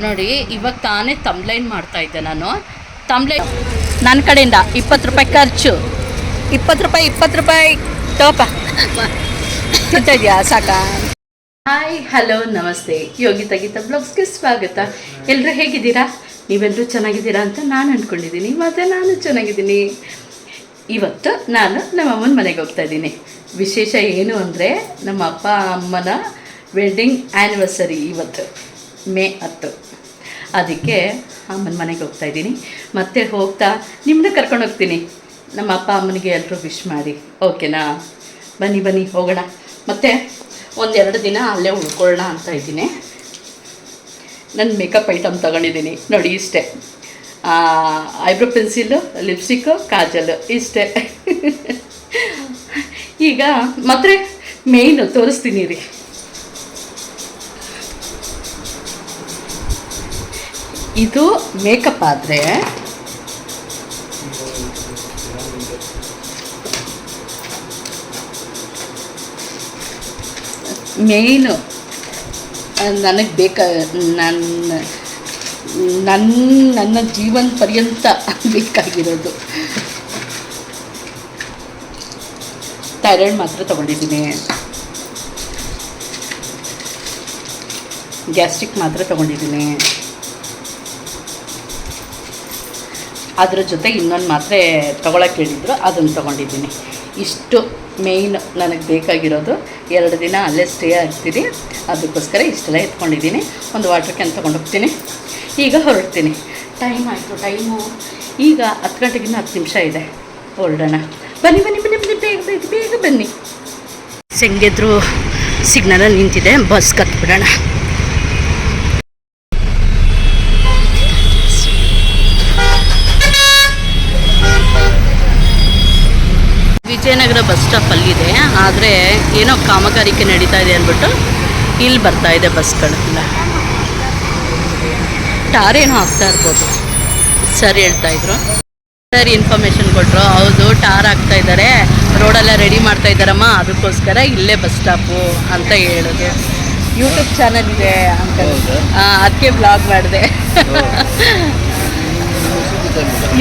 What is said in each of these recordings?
ನೋಡಿ ಇವಾಗ ತಾನೇ ತಮ್ಲೈನ್ ಮಾಡ್ತಾಯಿದ್ದೆ ನಾನು. ತಮ್ಲೈನ್ ನನ್ನ ಕಡೆಯಿಂದ 20 ರೂಪಾಯಿ ಖರ್ಚು. 20 ರೂಪಾಯಿ ತೋಪ ತಿಂತಾ ಇದೆಯಾ ಸಾಕಾ? ಹಾಯ್ ಹಲೋ ನಮಸ್ತೆ, ಯೋಗಿತಾ ಗೀತಾ ಬ್ಲಾಗ್ಸ್ಗೆ ಸ್ವಾಗತ. ಎಲ್ಲರೂ ಹೇಗಿದ್ದೀರಾ? ನೀವೆಲ್ಲರೂ ಚೆನ್ನಾಗಿದ್ದೀರಾ ಅಂತ ನಾನು ಅಂದ್ಕೊಂಡಿದ್ದೀನಿ. ಮತ್ತು ನಾನು ಚೆನ್ನಾಗಿದ್ದೀನಿ. ಇವತ್ತು ನಾನು ನಮ್ಮ ಅಮ್ಮನ ಮನೆಗೆ ಹೋಗ್ತಾ ಇದ್ದೀನಿ. ವಿಶೇಷ ಏನು ಅಂದರೆ ನಮ್ಮ ಅಪ್ಪ ಅಮ್ಮನ ವೆಡ್ಡಿಂಗ್ ಆ್ಯನಿವರ್ಸರಿ ಇವತ್ತು ಮೇ 10. ಅದಕ್ಕೆ ಅಮ್ಮನ ಮನೆಗೆ ಹೋಗ್ತಾ ಇದ್ದೀನಿ. ಮತ್ತೆ ಹೋಗ್ತಾ ನಿಮ್ಮನ್ನ ಕರ್ಕೊಂಡು ಹೋಗ್ತೀನಿ. ನಮ್ಮ ಅಪ್ಪ ಅಮ್ಮನಿಗೆ ಎಲ್ಲರೂ ವಿಶ್ ಮಾಡಿ, ಓಕೆನಾ? ಬನ್ನಿ ಹೋಗೋಣ. ಮತ್ತು 1-2 ದಿನ ಅಲ್ಲೇ ಉಳ್ಕೊಳ್ಳೋಣ ಅಂತ ಇದ್ದೀನಿ. ನನ್ನ ಮೇಕಪ್ ಐಟಮ್ ತೊಗೊಂಡಿದ್ದೀನಿ ನೋಡಿ, ಇಷ್ಟೇ. ಐಬ್ರೋ ಪೆನ್ಸಿಲು, ಲಿಪ್ಸ್ಟಿಕ್ಕು, ಕಾಜಲು, ಇಷ್ಟೇ. ಈಗ ಮತ್ತೆ ಮೇಯ್ನು ತೋರಿಸ್ತೀನಿ ರೀ. ಇದು ಮೇಕಪ್ ಆದರೆ ಮೇಯ್ನು ನನಗೆ ನನ್ನ ಜೀವನ ಪರ್ಯಂತ ಬೇಕಾಗಿರೋದು ಥೈರಾಯ್ಡ್ ಮಾತ್ರ ತೊಗೊಂಡಿದ್ದೀನಿ, ಗ್ಯಾಸ್ಟ್ರಿಕ್ ಮಾತ್ರ ತೊಗೊಂಡಿದ್ದೀನಿ. ಅದ್ರ ಜೊತೆ ಇನ್ನೊಂದು ಮಾತ್ರೆ ತೊಗೊಳಕ್ಕೆ ಹೇಳಿದ್ರು, ಅದನ್ನು ತೊಗೊಂಡಿದ್ದೀನಿ. ಇಷ್ಟು ಮೇಯ್ನ್ ನನಗೆ ಬೇಕಾಗಿರೋದು. 2 ದಿನ ಅಲ್ಲೇ ಸ್ಟೇ ಆಗ್ತೀನಿ, ಅದಕ್ಕೋಸ್ಕರ ಇಷ್ಟೆಲ್ಲ ಎತ್ಕೊಂಡಿದ್ದೀನಿ. ಒಂದು ವಾಟರ್ ಕ್ಯಾನ್ ತೊಗೊಂಡೋಗ್ತೀನಿ. ಈಗ ಹೊರಡ್ತೀನಿ. ಟೈಮು ಈಗ 10 ಗಂಟೆಗಿನ್ನ 10 ನಿಮಿಷ ಇದೆ. ಹೊರಡೋಣ. ಬನ್ನಿ ಬೇಗ ಬನ್ನಿ. ಸೆಂಗೆದ್ರು ಸಿಗ್ನಲಲ್ಲಿ ನಿಂತಿದೆ, ಬಸ್ ಕತ್ಬಿಡೋಣ. ವಿಜಯನಗರ ಬಸ್ ಸ್ಟಾಪಲ್ಲಿದೆ, ಆದರೆ ಏನೋ ಕಾಮಗಾರಿಕೆ ನಡೀತಾ ಇದೆ ಅಂದ್ಬಿಟ್ಟು ಇಲ್ಲಿ ಬರ್ತಾಯಿದೆ ಬಸ್ಗಳೆಲ್ಲ. ಟಾರ್ ಏನೋ ಹಾಕ್ತಾ ಇರ್ಬೋದು, ಸರ್ ಹೇಳ್ತಾಯಿದ್ರು. ಸರ್ ಇನ್ಫಾರ್ಮೇಷನ್ ಕೊಟ್ಟರು, ಹೌದು ಟಾರ್ ಹಾಕ್ತಾ ಇದ್ದಾರೆ, ರೋಡೆಲ್ಲ ರೆಡಿ ಮಾಡ್ತಾ ಇದ್ದಾರಮ್ಮ, ಅದಕ್ಕೋಸ್ಕರ ಇಲ್ಲೇ ಬಸ್ ಸ್ಟಾಪು ಅಂತ ಹೇಳಿದ್ರು. ಯೂಟ್ಯೂಬ್ ಚಾನಲ್ ಇದೆ ಅಂಕಲ್, ಅದಕ್ಕೆ ಬ್ಲಾಗ್ ಮಾಡಿದೆ.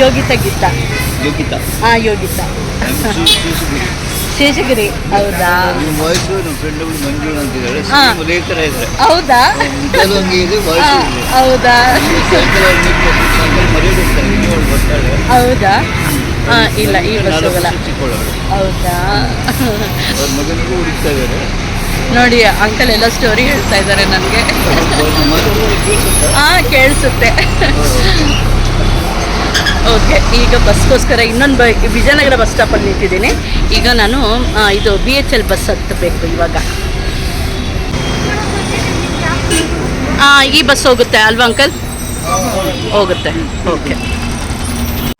ಯೋಗಿತಾ ಯೋಗಿತಾ ಶೇಷಗಿರಿ. ಹೌದಾ? ಹೌದಾ? ಹೌದಾ? ಹೌದಾ? ಇಲ್ಲ ಈ ಬಸ್ ಹೋಗಲ್ಲ. ಹೌದಾ? ನೋಡಿ ಅಂಕಲ್ ಎಲ್ಲ ಸ್ಟೋರಿ ಹೇಳ್ತಾ ಇದ್ದಾರೆ ನನಗೆ. ಕೇಳಿಸುತ್ತೆ. ಓಕೆ, ಈಗ ಬಸ್ಗೋಸ್ಕರ ಇನ್ನೊಂದು ವಿಜಯನಗರ ಬಸ್ ಸ್ಟಾಪಲ್ಲಿ ನಿಂತಿದ್ದೀನಿ. ಈಗ ನಾನು ಇದು BHL ಬಸ್ ಹತ್ತಬೇಕು ಇವಾಗ. ಈ ಬಸ್ ಹೋಗುತ್ತೆ ಅಲ್ವಾ ಅಂಕಲ್? ಹೋಗುತ್ತೆ. ಓಕೆ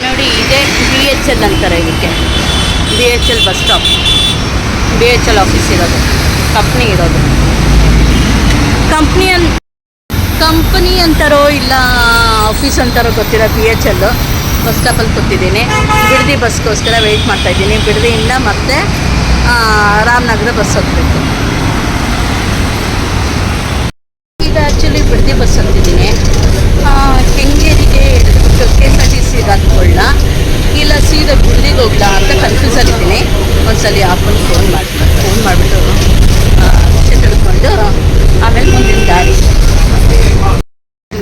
ನೋಡಿ, ಇದೇ BHL ಅಂತಾರೆ ಇದಕ್ಕೆ. BHL bus stop, BHL office ಇರೋದು, ಕಂಪ್ನಿ ಇರೋದು. ಕಂಪನಿ ಅಂತಾರೋ ಇಲ್ಲ ಆಫೀಸ್ ಅಂತಾರೋ ಗೊತ್ತಿಲ್ಲ. BHL ಬಸ್ ಸ್ಟಾಪಲ್ಲಿ ಕೂತಿದ್ದೀನಿ. ಬಿಡದಿ ಬಸ್ಗೋಸ್ಕರ ವೆಯ್ಟ್ ಮಾಡ್ತಾಯಿದ್ದೀನಿ. ಬಿಡದಿಯಿಂದ ಮತ್ತೆ ರಾಮನಗರ ಬಸ್ ಹತ್ತಬೇಕು. ಈಗ ಆ್ಯಕ್ಚುಲಿ ಬಿಡದಿ ಬಸ್ ಹತ್ತಿದ್ದೀನಿ. ಕೆಂಗೇರಿಗೆ ಹಿಡಿದ್ಬಿಟ್ಟು KSRTC ಹತ್ಕೊಳ್ಳ ಇಲ್ಲ ಸೀದಾ ಬಿಡದಿಗೆ ಹೋಗ್ಲಾ ಅಂತ ಕನ್ಫ್ಯೂಸಲ್ಲಿದ್ದೀನಿ. ಒಂದ್ಸಲಿ ಅಪ್ಪನಿಗೆ ಫೋನ್ ಮಾಡಿಬಿಟ್ಟು ತಿಳ್ಕೊಂಡು ಆಮೇಲೆ ಮುಂದಿನ ದಾರಿ.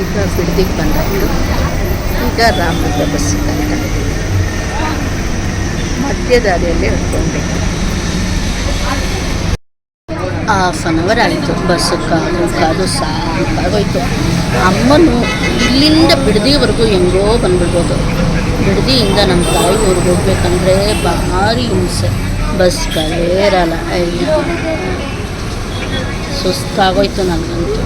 ಈಗ ಬಿಡದಿಗೆ ಬಂದಾಯಿತು. ಈಗ ರಾಮನಗರ ಬಸ್ ಸಿಗ್ತಾ ಮಧ್ಯ ದಾರಿಯಲ್ಲಿ ಹಿಡ್ಕೊಳ್ಬೇಕು. 1/2 ಅವರ್ ಆಯಿತು ಬಸ್ಸು ಕಾದು ಸಾಕಾಗೋಯ್ತು. ಅಮ್ಮನು ಇಲ್ಲಿಂದ ಬಿಡದಿವರೆಗೂ ಹೆಂಗೋ ಬಂದ್ಬಿಡ್ಬೋದು. ಬಿಡದಿಯಿಂದ ನಮ್ಮ ತಾಯಿ ಊರಿಗೆ ಹೋಗ್ಬೇಕಂದ್ರೆ ಭಾರಿ ಹಿಂಸೆ, ಬಸ್ಗಳೇ ಇರಲ್ಲ. ಅಯ್ಯೋ ಸುಸ್ತಾಗೋಯ್ತು ನನಗಂತೂ.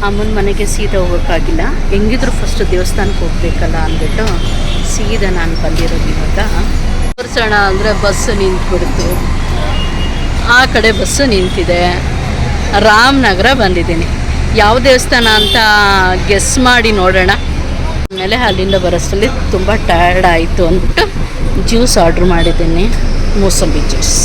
ಅಮ್ಮನ ಮನೆಗೆ ಸೀದಾ ಹೋಗೋಕ್ಕಾಗಿಲ್ಲ, ಹೆಂಗಿದ್ರು ಫಸ್ಟ್ ದೇವಸ್ಥಾನಕ್ಕೆ ಹೋಗ್ಬೇಕಲ್ಲ ಅಂದ್ಬಿಟ್ಟು ಸೀದಾ ನಾನು ಬಂದಿರೋದು. ಇವಾಗ ತೋರಿಸೋಣ ಅಂದರೆ ಬಸ್ಸು ನಿಂತ್ಬಿಡ್ತು. ಆ ಕಡೆ ಬಸ್ಸು ನಿಂತಿದೆ. ರಾಮನಗರ ಬಂದಿದ್ದೀನಿ. ಯಾವ ದೇವಸ್ಥಾನ ಅಂತ ಗೆಸ್ ಮಾಡಿ ನೋಡೋಣ. ಆಮೇಲೆ ಅಲ್ಲಿಂದ ಬರೋಷ್ಟರಲ್ಲಿ ತುಂಬ ಟಯರ್ಡ್ ಆಯಿತು ಅಂದ್ಬಿಟ್ಟು ಜ್ಯೂಸ್ ಆರ್ಡ್ರ್ ಮಾಡಿದ್ದೀನಿ, ಮೂಸಂಬಿ ಜ್ಯೂಸ್.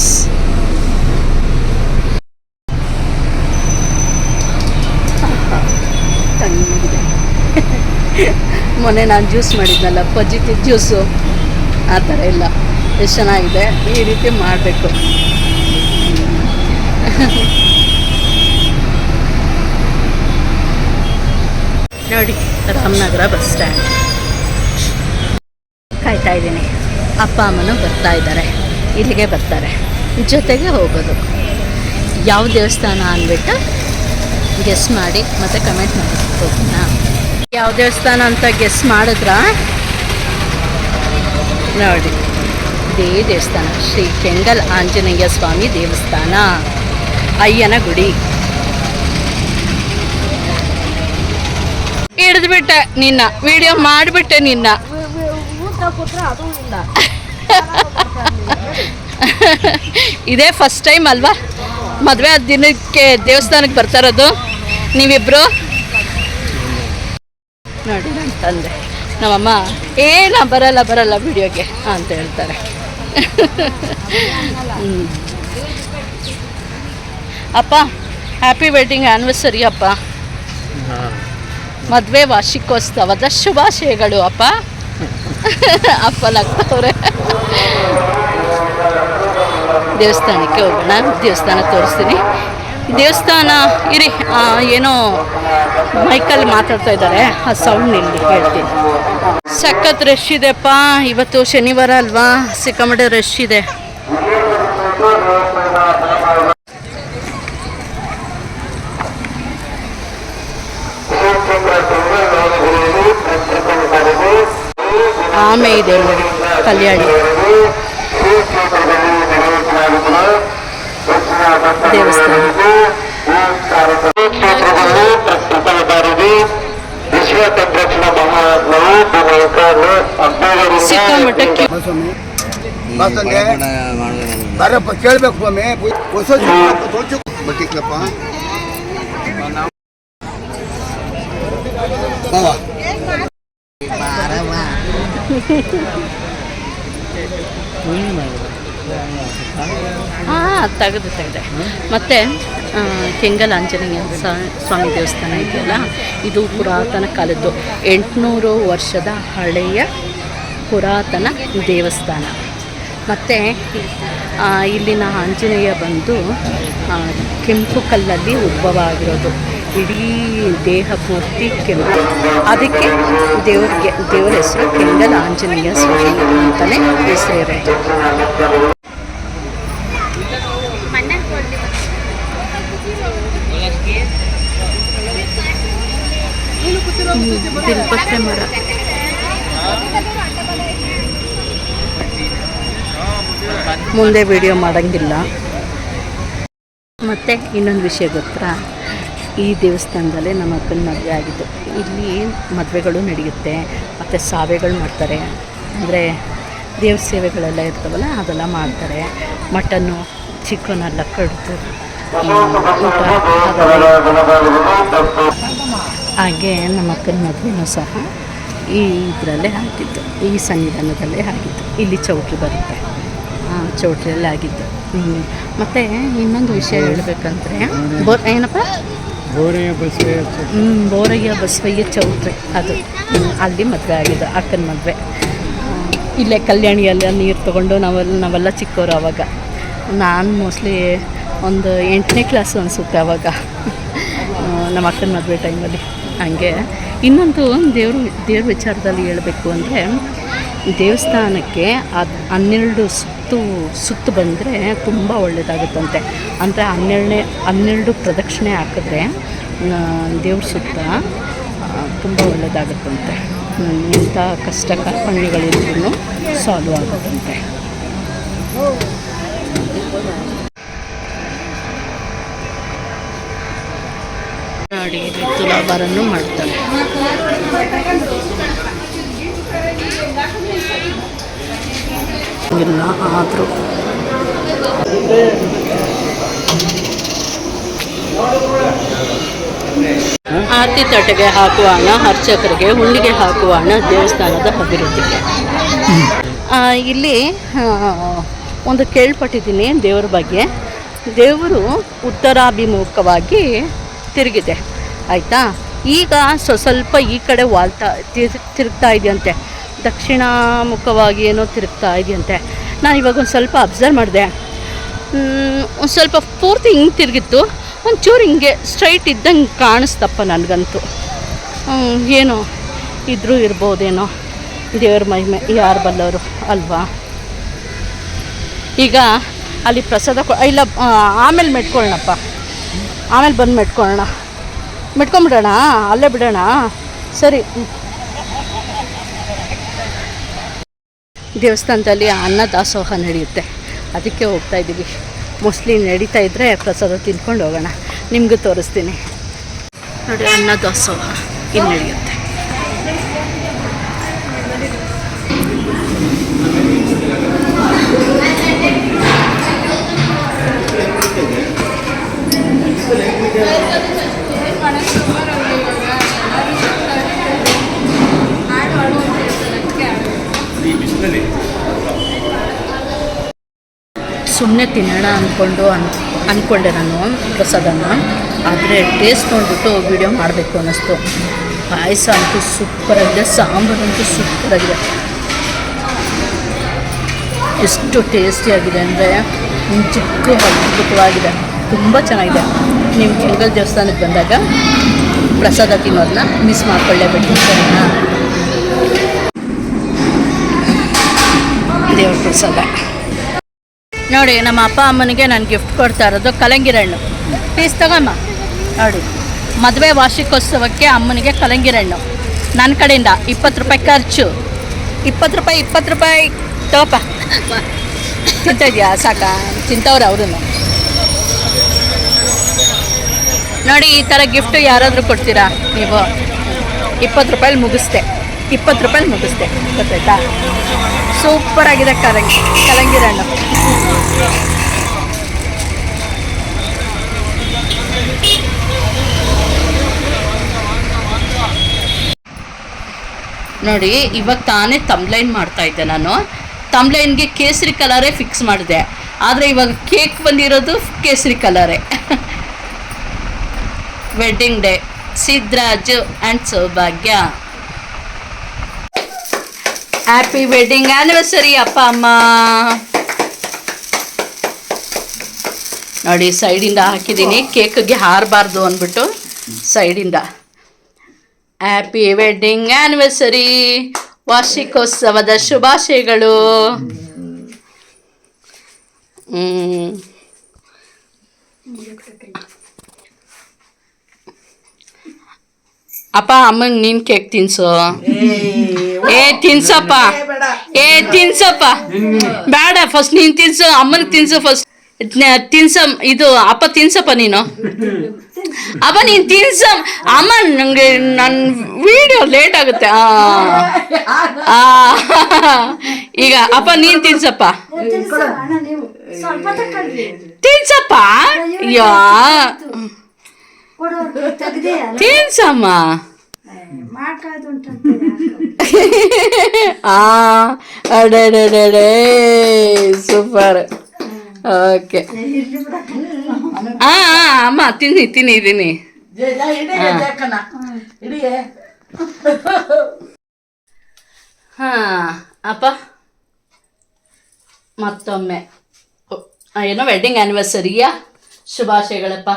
ಮೊನ್ನೆ ನಾನು ಜ್ಯೂಸ್ ಮಾಡಿದ್ನಲ್ಲ ಪಜಿತಿ ಜ್ಯೂಸು, ಆ ಥರ ಎಲ್ಲ ಎಷ್ಟು ಚೆನ್ನಾಗಿದೆ. ಈ ರೀತಿ ಮಾಡಬೇಕು. ನೋಡಿ, ರಾಮನಗರ ಬಸ್ ಸ್ಟ್ಯಾಂಡ್ ಕಾಯ್ತಾ ಇದ್ದೀನಿ. ಅಪ್ಪ ಅಮ್ಮನೂ ಬರ್ತಾ ಇದ್ದಾರೆ, ಇಲ್ಲಿಗೆ ಬರ್ತಾರೆ, ಜೊತೆಗೆ ಹೋಗೋದು. ಯಾವ ದೇವಸ್ಥಾನ ಅಂದ್ಬಿಟ್ಟು ಗೆಸ್ ಮಾಡಿ ಮತ್ತು ಕಮೆಂಟ್ ಮಾಡಿ ಹೋಗೋಣ. ಯಾವ ದೇವಸ್ಥಾನ ಅಂತ ಗೆಸ್ ಮಾಡಿದ್ರ ನೋಡಿ, ಇದೇ ದೇವಸ್ಥಾನ ಶ್ರೀ ಕೆಂಗಲ್ ಆಂಜನೇಯ ಸ್ವಾಮಿ ದೇವಸ್ಥಾನ, ಅಯ್ಯನ ಗುಡಿ. ಹಿಡಿದ್ಬಿಟ್ಟೆ ನಿನ್ನ, ವಿಡಿಯೋ ಮಾಡಿಬಿಟ್ಟೆ ನಿನ್ನ. ಇದೇ ಫಸ್ಟ್ ಟೈಮ್ ಅಲ್ವಾ ಮದುವೆ ಆದ ದಿನಕ್ಕೆ ದೇವಸ್ಥಾನಕ್ಕೆ ಬರ್ತಾರದು ನೀವಿಬ್ರು? ನೋಡಿ ನನ್ನ ತಂದೆ, ನಮ್ಮಮ್ಮ ನಾ ಬರಲ್ಲ ವಿಡಿಯೋಗೆ ಅಂತ ಹೇಳ್ತಾರೆ. ಅಪ್ಪ ಹ್ಯಾಪಿ ವೆಡ್ಡಿಂಗ್ ಆ್ಯನಿವರ್ಸರಿ ಅಪ್ಪ, ಮದುವೆ ವಾರ್ಷಿಕೋತ್ಸವದ ಶುಭಾಶಯಗಳು ಅಪ್ಪ. ಅಪ್ಪಲಾಗ್ತವ್ರೆ. ದೇವಸ್ಥಾನಕ್ಕೆ ಹೋಗೋಣ, ದೇವಸ್ಥಾನ ತೋರಿಸ್ತೀನಿ. ದೇವಸ್ಥಾನ ಇರಿ, ಏನೋ ಮೈಕಲ್ಲಿ ಮಾತಾಡ್ತಾ ಇದ್ದಾರೆ, ಆ ಸೌಂಡ್ ನಿಲ್ಲಿ ಹೇಳ್ತೀನಿ. ಸಖತ್ ರಶ್ ಇದೆಪ್ಪ, ಇವತ್ತು ಶನಿವಾರ ಅಲ್ವಾ, ಸಿಕ್ಕಾಪಟ್ಟೆ ರಶ್ ಇದೆ. ಆಮೆ ಇದೆ ನೋಡಿ, ಕಲ್ಯಾಣಿ ದೇವಸ್ಥಾನ. ಸಿಕ್ಕಾಮಟ್ಟಕ್ಕೆ ಬರಪ್ಪ ಕೇಳ್ಬೇಕು ಸ್ವಾಮಿ, ಬಟ್ಟಿಕ್ಲಪ್ಪ ತೆಗೆದೆ. ಮತ್ತು ಕೆಂಗಲ್ ಆಂಜನೇಯ ಸ್ವಾಮಿ ದೇವಸ್ಥಾನ ಇದೆಯಲ್ಲ, ಇದು ಪುರಾತನ ಕಾಲದ್ದು, 800 ವರ್ಷದ ಹಳೆಯ ಪುರಾತನ ದೇವಸ್ಥಾನ. ಮತ್ತು ಇಲ್ಲಿನ ಆಂಜನೇಯ ಬಂದು ಕೆಂಪು ಕಲ್ಲಲ್ಲಿ ಉದ್ಭವ ಆಗಿರೋದು, ಇಡೀ ದೇಹ ಪೂರ್ತಿ ಕೆಂಪು. ಅದಕ್ಕೆ ದೇವರ ಹೆಸರು ಕೆಂಗಲ್ ಆಂಜನೇಯ ಸ್ವಾಮಿ ಅಂತಲೇ ಹೆಸರಿರೋದು. ಬಿಲ್ಪತ್ರೆ ಮರ. ಮುಂದೆ ವಿಡಿಯೋ ಮಾಡೋಂಗಿಲ್ಲ. ಮತ್ತು ಇನ್ನೊಂದು ವಿಷಯ ಗೊತ್ತಾ, ಈ ದೇವಸ್ಥಾನದಲ್ಲೇ ನಮ್ಮ ಅಕ್ಕನ ಮದುವೆ ಆಗಿದ್ದು. ಇಲ್ಲಿ ಮದುವೆಗಳು ನಡೆಯುತ್ತೆ, ಮತ್ತು ಸಾವೆಗಳು ಮಾಡ್ತಾರೆ, ಅಂದರೆ ದೇವ್ರ ಸೇವೆಗಳೆಲ್ಲ ಇರ್ತಾವಲ್ಲ ಅದೆಲ್ಲ ಮಾಡ್ತಾರೆ. ಮಟನ್ನು ಚಿಕನೆಲ್ಲ ಕಡಿದು ಊಟ. ಹಾಗೆ ನಮ್ಮ ಅಕ್ಕನ ಮದುವೆನೂ ಸಹ ಈ ಇದರಲ್ಲೇ ಆಗಿದ್ದು, ಈ ಸನ್ನಿಧಾನದಲ್ಲೇ ಆಗಿದ್ದು. ಇಲ್ಲಿ ಚೌಟ್ರಿ ಬರುತ್ತೆ, ಚೌಟ್ರಿಯಲ್ಲೇ ಆಗಿದ್ದು. ಮತ್ತು ಇನ್ನೊಂದು ವಿಷಯ ಹೇಳಬೇಕಂದ್ರೆ, ಏನಪ್ಪ ಬೋರಯ್ಯ ಬಸವಯ್ಯ ಚೌಟ್ರಿ, ಅದು ಅಲ್ಲಿ ಮದುವೆ ಆಗಿದ್ದು ಅಕ್ಕನ ಮದುವೆ. ಇಲ್ಲೇ ಕಲ್ಯಾಣಿಯೆಲ್ಲ ನೀರು ತೊಗೊಂಡು ನಾವೆಲ್ಲ ಚಿಕ್ಕವರು. ಆವಾಗ ನಾನು ಮೋಸ್ಟ್ಲಿ ಒಂದು 8ನೇ ಕ್ಲಾಸು ಅನಿಸುತ್ತೆ ಆವಾಗ, ನಮ್ಮ ಅಕ್ಕನ ಮದುವೆ ಟೈಮಲ್ಲಿ. ಹಾಗೆ ಇನ್ನೊಂದು ದೇವ್ರ ವಿಚಾರದಲ್ಲಿ ಹೇಳಬೇಕು ಅಂದರೆ, ದೇವಸ್ಥಾನಕ್ಕೆ ಅದು 12 ಸುತ್ತು ಬಂದರೆ ತುಂಬ ಒಳ್ಳೆಯದಾಗುತ್ತಂತೆ. ಅಂದರೆ 12 ಪ್ರದಕ್ಷಿಣೆ ಹಾಕಿದ್ರೆ ದೇವ್ರ ಸುತ್ತ ತುಂಬ ಒಳ್ಳೆಯದಾಗುತ್ತಂತೆ. ಇಂಥ ಕಷ್ಟ ಕಾರ್ಪಣ್ಯಗಳಿದ್ರೂ ಸಾಲ್ವ್ ಆಗುತ್ತಂತೆ. ನೋಡಿ, ತುಲಾಭಾರನ್ನು ಮಾಡ್ತಾರೆ. ಇಲ್ಲ ಆದರೂ ಆರತಿ ತಟ್ಟೆಗೆ ಹಾಕುವ ಹಣ, ಅರ್ಚಕರಿಗೆ ಹುಂಡಿಗೆ ಹಾಕುವ ಹಣ ದೇವಸ್ಥಾನದ ಅಭಿವೃದ್ಧಿಗೆ. ಇಲ್ಲಿ ಒಂದು ಕೇಳ್ಪಟ್ಟಿದ್ದೀನಿ ದೇವರ ಬಗ್ಗೆ. ದೇವರು ಉತ್ತರಾಭಿಮುಖವಾಗಿ ತಿರುಗಿದೆ, ಆಯಿತಾ. ಈಗ ಸ್ವಲ್ಪ ಈ ಕಡೆ ವಾಲ್ತಾ ತಿರುಗ್ತಾ ಇದೆಯಂತೆ, ದಕ್ಷಿಣಾಮುಖವಾಗಿ ಏನೋ ತಿರುಗ್ತಾ ಇದೆಯಂತೆ. ನಾನು ಇವಾಗ ಒಂದು ಸ್ವಲ್ಪ ಅಬ್ಸರ್ವ್ ಮಾಡಿದೆ, ಒಂದು ಸ್ವಲ್ಪ ಪೂರ್ತಿ ಹಿಂಗೆ ತಿರುಗಿತ್ತು, ಒಂಚೂರು ಹಿಂಗೆ ಸ್ಟ್ರೈಟ್ ಇದ್ದಂಗೆ ಕಾಣಿಸ್ತಪ್ಪ ನನಗಂತೂ. ಏನೋ ಇದ್ರೂ ಇರ್ಬೋದೇನೋ, ದೇವ್ರ ಮಹಿಮೆ ಯಾರು ಬಲ್ಲವರು ಅಲ್ವಾ. ಈಗ ಅಲ್ಲಿ ಪ್ರಸಾದ ಇಲ್ಲ, ಆಮೇಲೆ ಮೆಟ್ಕೊಳ್ಳೋಣಪ್ಪ, ಆಮೇಲೆ ಬಂದು ಮೆಟ್ಕೊಂಬಿಡೋಣ, ಅಲ್ಲೇ ಬಿಡೋಣ. ಸರಿ, ದೇವಸ್ಥಾನದಲ್ಲಿ ಅನ್ನ ದಾಸೋಹ ನಡೆಯುತ್ತೆ, ಅದಕ್ಕೆ ಹೋಗ್ತಾ ಇದ್ದೀವಿ. ಮೋಸ್ಟ್ಲಿ ನಡೀತಾ ಇದ್ದರೆ ಪ್ರಸಾದ ತಿನ್ಕೊಂಡು ಹೋಗೋಣ, ನಿಮಗೂ ತೋರಿಸ್ತೀನಿ ನೋಡಿ. ಅನ್ನ ದಾಸೋಹ ಇಲ್ಲಿ ನಡೆಯುತ್ತೆ. ಸುಮ್ಮನೆ ತಿನ್ನೋಣ ಅಂದ್ಕೊಂಡೆ ನಾನು ಪ್ರಸಾದನ, ಆದರೆ ಟೇಸ್ಟ್ ನೋಡಿಬಿಟ್ಟು ವಿಡಿಯೋ ಮಾಡಬೇಕು ಅನ್ನಿಸ್ತು. ಪಾಯಸ ಅಂತೂ ಸೂಪರಾಗಿದೆ, ಸಾಂಬಾರಂತೂ ಸೂಪರಾಗಿದೆ. ಎಷ್ಟು ಟೇಸ್ಟಿಯಾಗಿದೆ ಅಂದರೆ ಚಿಕ್ಕ ಅದ್ಭುತವಾಗಿದೆ, ತುಂಬ ಚೆನ್ನಾಗಿದೆ. ನೀವು ಕೆಂಗಲ್ ದೇವಸ್ಥಾನಕ್ಕೆ ಬಂದಾಗ ಪ್ರಸಾದ ತಿನ್ನೋದನ್ನ ಮಿಸ್ ಮಾಡ್ಕೊಳ್ಳೇಬೇಕು, ಸರಿನಾ. ದೇವ್ರ ಪ್ರಸಾದ ನೋಡಿ. ನಮ್ಮ ಅಪ್ಪ ಅಮ್ಮನಿಗೆ ನಾನು ಗಿಫ್ಟ್ ಕೊಡ್ತಾ ಇರೋದು ಕಲಂಗಡಿ ಹಣ್ಣು. ಪ್ಲೀಸ್ ತಗೊಮ್ಮ. ನೋಡಿ, ಮದುವೆ ವಾರ್ಷಿಕೋತ್ಸವಕ್ಕೆ ಅಮ್ಮನಿಗೆ ಕಲಂಗಡಿ ಹಣ್ಣು ನನ್ನ ಕಡೆಯಿಂದ 20 ರೂಪಾಯಿ ಖರ್ಚು. 20 ರೂಪಾಯಿ ತಗೋಪ. ತಿಂತಿದ್ಯಾ? ಸಾಕಾ? ತಿಂತವ್ರೆ ಅವರು. ನೋಡಿ, ಈ ಥರ ಗಿಫ್ಟು ಯಾರಾದರೂ ಕೊಡ್ತೀರಾ ನೀವು? 20 ರೂಪಾಯಲ್ಲಿ ಮುಗಿಸ್ದೆ, 20 ರೂಪಾಯಲ್ಲಿ ಮುಗಿಸ್ದೆ, ಗೊತ್ತಾಯ್ತಾ? ಸೂಪರಾಗಿದೆ ಕಲಂಗಡಿ ಹಣ್ಣು. ನೋಡಿ, ಇವಾಗ ತಾನೇ ತಮ್ಲೈನ್ ಮಾಡ್ತಾಯಿದ್ದೆ ನಾನು. ತಮ್ಲೈನ್ಗೆ ಕೇಸರಿ ಕಲರೇ ಫಿಕ್ಸ್ ಮಾಡಿದೆ, ಆದರೆ ಇವಾಗ ಕೇಕ್ ಬಂದಿರೋದು ಕೇಸರಿ ಕಲರೇ. ವೆಡ್ಡಿಂಗ್ ಡೇ ಸಿದ್ರಾಜು ಆ್ಯಂಡ್ ಸೌಭಾಗ್ಯ. ಹ್ಯಾಪಿ ವೆಡ್ಡಿಂಗ್ ಆ್ಯನಿವರ್ಸರಿ ಅಪ್ಪ ಅಮ್ಮ. ನೋಡಿ, ಸೈಡಿಂದ ಹಾಕಿದ್ದೀನಿ, ಕೇಕ್ಗೆ ಹಾರಬಾರ್ದು ಅಂದ್ಬಿಟ್ಟು ಸೈಡಿಂದ. ಹ್ಯಾಪಿ ವೆಡ್ಡಿಂಗ್ ಆ್ಯನಿವರ್ಸರಿ, ವಾರ್ಷಿಕೋತ್ಸವದ ಶುಭಾಶಯಗಳು. ಅಪ್ಪ ಅಮ್ಮಂಗೆ ನೀನು ಕೇಕ್ ತಿನ್ಸು. ತಿನ್ಸಪ್ಪ, ತಿನ್ಸಪ್ಪ. ಬೇಡ, ಫಸ್ಟ್ ನೀನು ತಿನ್ಸು, ಅಮ್ಮನಿಗೆ ತಿನ್ಸು ಫಸ್ಟ್. ತಿನ್ಸ, ಇದು ಅಪ್ಪ ತಿನ್ಸಪ್ಪ ನೀನು. ಅಪ್ಪ ನೀನು ತಿನ್ಸ ಅಮ್ಮ, ನನಗೆ ನನ್ನ ವಿಡಿಯೋ ಲೇಟ್ ಆಗುತ್ತೆ. ಈಗ ಅಪ್ಪ ನೀನು ತಿನ್ಸಪ್ಪ, ತಿನ್ಸಪ್ಪ. ಯಾ ತಿನ್ಸಮ್ಮ. ಅಡೇ ಸೂಪರ್. ಓಕೆ, ಅಮ್ಮ ತಿನ್ನಿ. ಅಪ್ಪ ಮತ್ತೊಮ್ಮೆ ಏನೋ ವೆಡ್ಡಿಂಗ್ ಆ್ಯನಿವರ್ಸರಿಯ ಶುಭಾಶಯಗಳಪ್ಪ.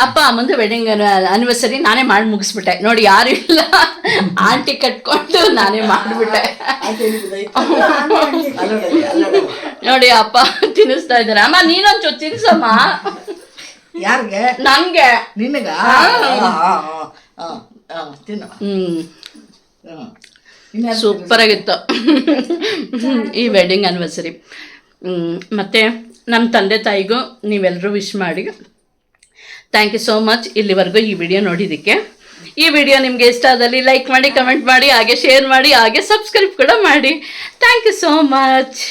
ಅಪ್ಪ ಅಮ್ಮಂದು ವೆಡ್ಡಿಂಗ್ ಆ್ಯನಿವರ್ಸರಿ ನಾನೇ ಮಾಡಿ ಮುಗಿಸ್ಬಿಟ್ಟೆ ನೋಡಿ. ಯಾರು ಇಲ್ಲ, ಆಂಟಿ ಕಟ್ಕೊಂಡು ನಾನೇ ಮಾಡಿಬಿಟ್ಟೆ ನೋಡಿ. ಅಪ್ಪ ತಿನ್ನಿಸ್ತಾ ಇದ್ದಾರೆ. ಅಮ್ಮ ನೀನೊಂಚು ತಿನ್ಸಮ್ಮ. ಯಾರಿಗೆ? ನನಗೆ. ನಿನಗ? ತಿನ್ನು. ಸೂಪರ್ ಆಗಿತ್ತು ಈ ವೆಡ್ಡಿಂಗ್ ಆ್ಯನಿವರ್ಸರಿ. ಮತ್ತು ನಮ್ಮ ತಂದೆ ತಾಯಿಗೂ ನೀವೆಲ್ಲರೂ ವಿಶ್ ಮಾಡಿ. ಥ್ಯಾಂಕ್ ಯು ಸೋ ಮಚ್ ಇಲ್ಲಿವರೆಗೂ ಈ ವಿಡಿಯೋ ನೋಡಿದ್ದಕ್ಕೆ. ಈ ವಿಡಿಯೋ ನಿಮಗೆ ಇಷ್ಟ ಆದಲ್ಲಿ ಲೈಕ್ ಮಾಡಿ, ಕಮೆಂಟ್ ಮಾಡಿ, ಹಾಗೆ ಶೇರ್ ಮಾಡಿ, ಹಾಗೆ ಸಬ್ಸ್ಕ್ರೈಬ್ ಕೂಡ ಮಾಡಿ. Thank you so much.